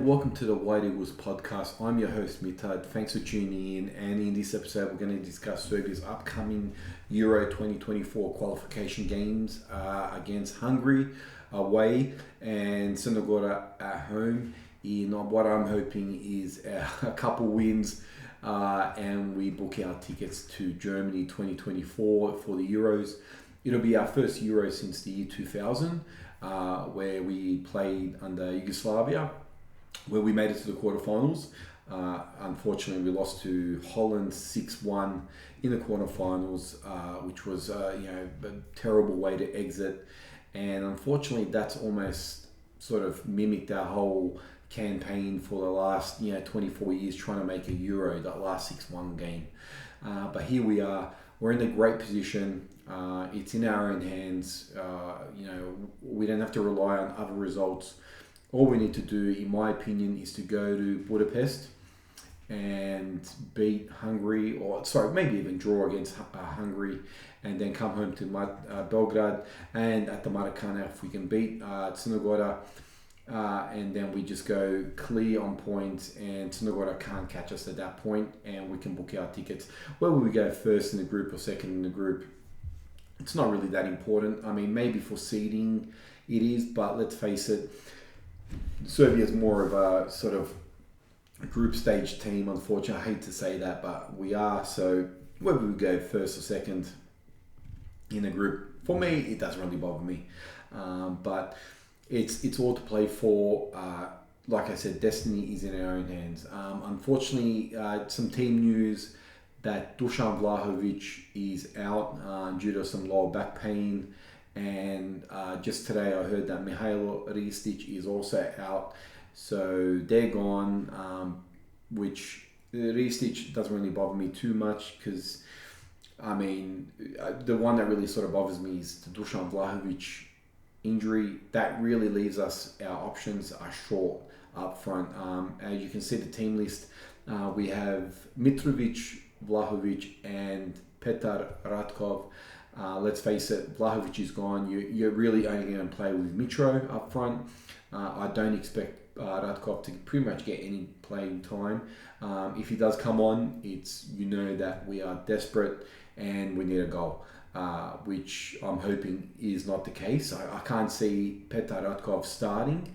Welcome to the White Eagles podcast. I'm your host Mitad. Thanks for tuning in. And in this episode, we're going to discuss Serbia's upcoming Euro 2024 qualification games against Hungary away and Senegal at home. In what I'm hoping is a couple wins, and we book our tickets to Germany 2024 for the Euros. It'll be our first Euro since the year 2000, where we played under Yugoslavia, where we made it to the quarterfinals. Unfortunately, we lost to Holland 6-1 in the quarterfinals, which was a terrible way to exit. And unfortunately, that's almost sort of mimicked our whole campaign for the last 24 years, trying to make a Euro, that last 6-1 game. But here we are. We're in a great position. It's in our own hands. We don't have to rely on other results. All we need to do, in my opinion, is to go to Budapest and beat Hungary, maybe even draw against Hungary, and then come home to Belgrade, and at the Maracana, if we can beat Crna and then we just go clear on points, and Crna can't catch us at that point, and we can book our tickets. Whether we go first in the group or second in the group, it's not really that important. I mean, maybe for seeding it is, but let's face it, Serbia is more of a sort of group stage team. Unfortunately, I hate to say that, but we are. So whether we go first or second in a group, for me, it doesn't really bother me. But it's all to play for. Like I said, destiny is in our own hands. Unfortunately, some team news that Dusan VLAHOVIC is out due to some lower back pain. And just today I heard that Mihailo Ristic is also out. So they're gone, which Ristic doesn't really bother me too much, because, I mean, the one that really sort of bothers me is the Dusan VLAHOVIC injury. That really leaves us, our options are short up front. As you can see the team list, we have Mitrovic, VLAHOVIC and Petar Ratkov. Let's face it, VLAHOVIC is gone. You're really only going to play with Mitro up front. I don't expect Ratkov to pretty much get any playing time. If he does come on, it's that we are desperate and we need a goal, which I'm hoping is not the case. I can't see Petar Ratkov starting.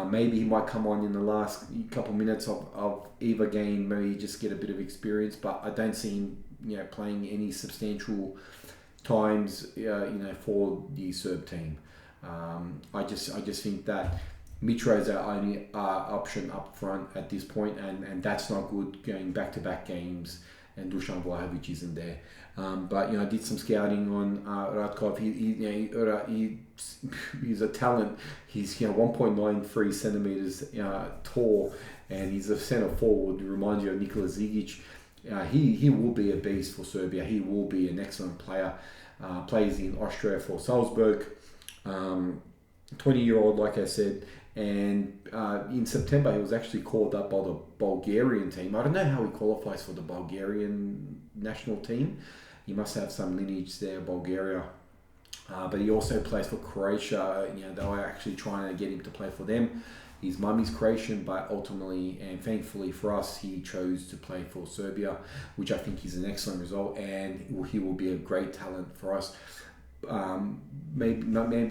Maybe he might come on in the last couple minutes of either game, maybe just get a bit of experience, but I don't see him playing any substantial times for the Serb team. I just think that Mitro is our only option up front at this point, and that's not good going back-to-back games, and Dusan VLAHOVIC isn't there. But I did some scouting on Ratkov. He's a talent. He's 1.93 centimeters tall, and he's a centre forward. Reminds you of Nikola Zigic. He will be a beast for Serbia. He will be an excellent player. Plays in Austria for Salzburg. 20-year-old, like I said. And in September, he was actually called up by the Bulgarian team. I don't know how he qualifies for the Bulgarian national team. He must have some lineage there, Bulgaria. But he also plays for Croatia. They were actually trying to get him to play for them. His mum is Croatian, but ultimately and thankfully for us, he chose to play for Serbia, which I think is an excellent result, and he will be a great talent for us. Maybe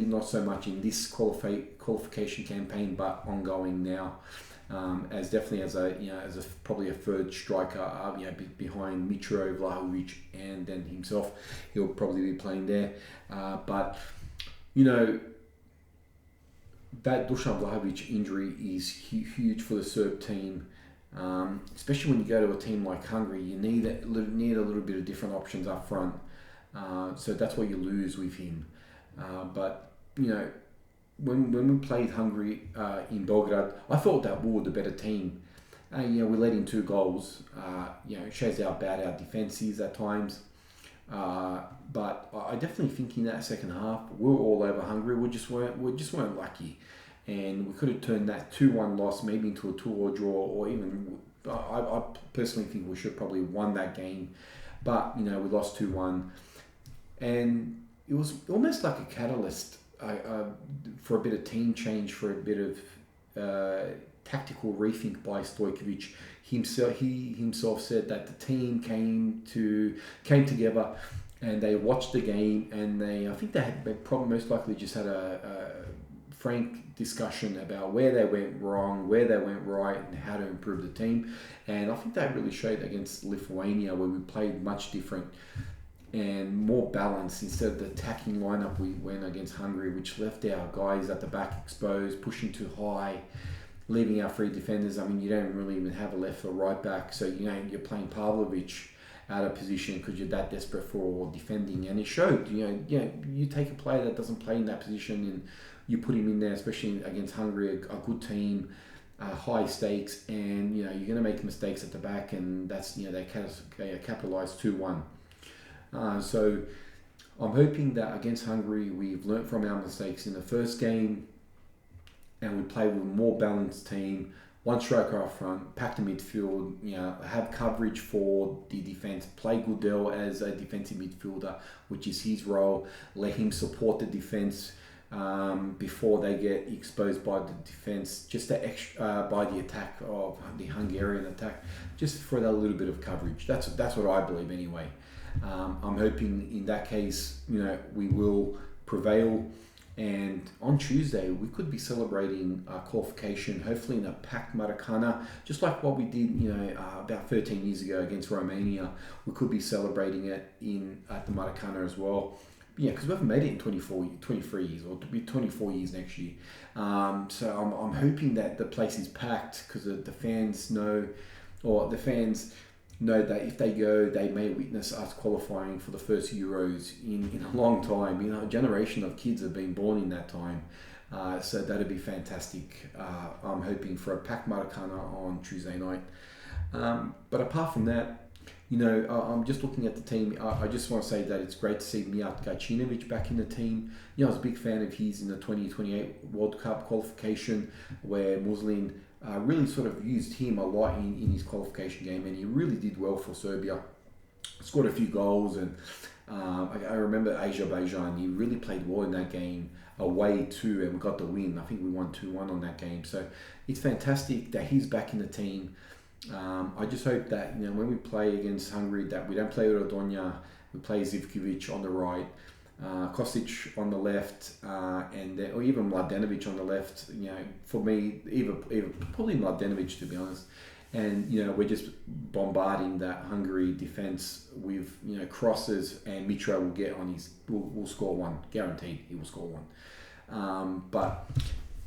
not so much in this qualification campaign, but ongoing now, as definitely as a probably a third striker, behind Mitro, VLAHOVIC, and then himself. He'll probably be playing there, but that Dusan VLAHOVIC injury is huge for the Serb team, especially when you go to a team like Hungary. You need a little bit of different options up front, so that's what you lose with him. But when we played Hungary in Belgrade, I thought that we were the better team. We let in 2 goals. It shows how bad our defence is at times. But I definitely think in that second half we were all over Hungary. We just weren't lucky, and we could have turned that 2-1 loss maybe into a 2-2 draw, or even I personally think we should probably won that game, but we lost 2-1, and it was almost like a catalyst for a bit of team change, for a bit of tactical rethink by Stojkovic. He himself said that the team came together and they watched the game, and I think they had probably most likely just had a frank discussion about where they went wrong, where they went right, and how to improve the team. And I think that really showed against Lithuania, where we played much different and more balanced. Instead of the attacking lineup we went against Hungary, which left our guys at the back exposed, pushing too high, leaving our free defenders. I mean, you don't really even have a left or right back, so you're playing Pavlovic out of position because you're that desperate for defending. And it showed. You take a player that doesn't play in that position and you put him in there, especially against Hungary, a good team, high stakes, and you're going to make mistakes at the back, and that's they capitalised 2-1. So I'm hoping that against Hungary we've learnt from our mistakes in the first game, and we play with a more balanced team, one striker up front, pack the midfield, have coverage for the defence, play Goodell as a defensive midfielder, which is his role, let him support the defence before they get exposed by the defence, just by the attack of the Hungarian attack, just for that little bit of coverage. That's what I believe anyway. I'm hoping in that case, we will prevail, and on Tuesday we could be celebrating our qualification, hopefully in a packed Maracana, just like what we did, about 13 years ago against Romania. We could be celebrating it at the Maracana as well. Because we haven't made it in 23 years, or to be 24 years next year. So I'm hoping that the place is packed, because the fans know that if they go, they may witness us qualifying for the first Euros in a long time. A generation of kids have been born in that time. So that'd be fantastic. I'm hoping for a packed Maracana on Tuesday night. But apart from that, I'm just looking at the team. I just want to say that it's great to see Mijat Gajcinovic back in the team. I was a big fan of his in the 2028 World Cup qualification, where Muslin really sort of used him a lot in his qualification game, and he really did well for Serbia. Scored a few goals, and I remember Azerbaijan, he really played well in that game away too, and we got the win. I think we won 2-1 on that game. So it's fantastic that he's back in the team. I just hope that when we play against Hungary, that we don't play Rodonia, we play Zivkovic on the right, Kostic on the left, or even Mladenovic on the left. For me, even probably Mladenovic, to be honest. And we're just bombarding that Hungary defense with crosses, and Mitra will get on will score one, guaranteed. He will score one.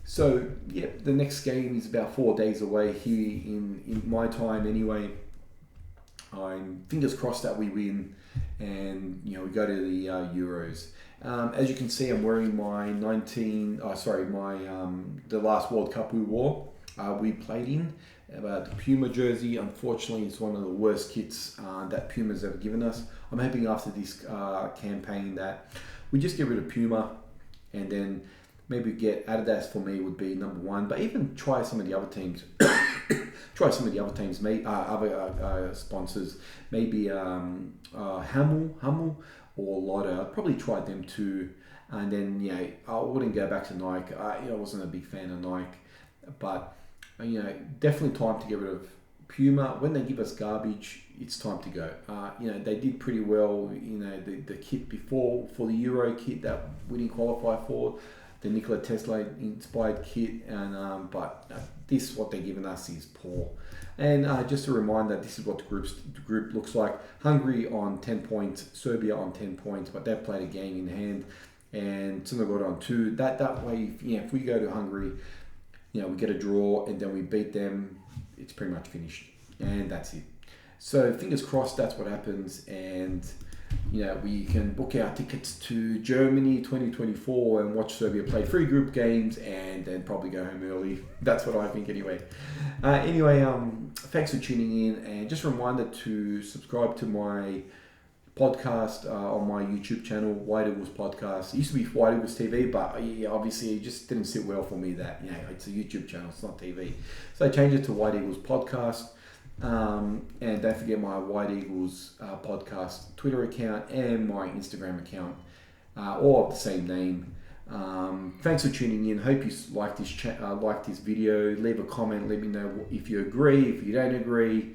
So, the next game is about 4 days away here in my time anyway. I'm fingers crossed that we win, and we go to the Euros. As you can see, I'm wearing my the last World Cup we played in, the Puma jersey. Unfortunately, it's one of the worst kits that Puma's ever given us. I'm hoping after this campaign that we just get rid of Puma, and then maybe get Adidas. For me would be number one, but even try some of the other teams. Other sponsors, maybe Hummel or Lotto. I'd probably try them too. And then I wouldn't go back to Nike. I wasn't a big fan of Nike, but definitely time to get rid of Puma. When they give us garbage, it's time to go. They did pretty well. The kit before, for the Euro kit that we didn't qualify for, the Nikola Tesla inspired kit, and but this, what they're giving us, is poor. And just a reminder, this is what the group looks like. Hungary on 10 points, Serbia on 10 points, but they've played a game in hand, and Montenegro on 2. That way, if we go to Hungary, we get a draw and then we beat them, it's pretty much finished, and that's it. So fingers crossed that's what happens, and we can book our tickets to Germany 2024 and watch Serbia play 3 group games, and then probably go home early. That's what I think anyway. Thanks for tuning in, and just a reminder to subscribe to my podcast on my YouTube channel, White Eagles Podcast. It used to be White Eagles TV, but obviously it just didn't sit well for me that it's a YouTube channel, it's not TV. So I changed it to White Eagles Podcast. And don't forget my White Eagles podcast Twitter account and my Instagram account, all of the same name. Thanks for tuning in. Hope you like this video. Leave a comment. Let me know if you agree, if you don't agree.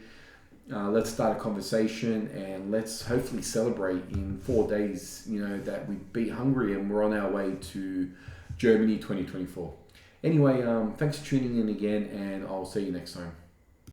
Let's start a conversation, and let's hopefully celebrate in 4 days, that we beat Hungary and we're on our way to Germany 2024. Anyway, thanks for tuning in again, and I'll see you next time.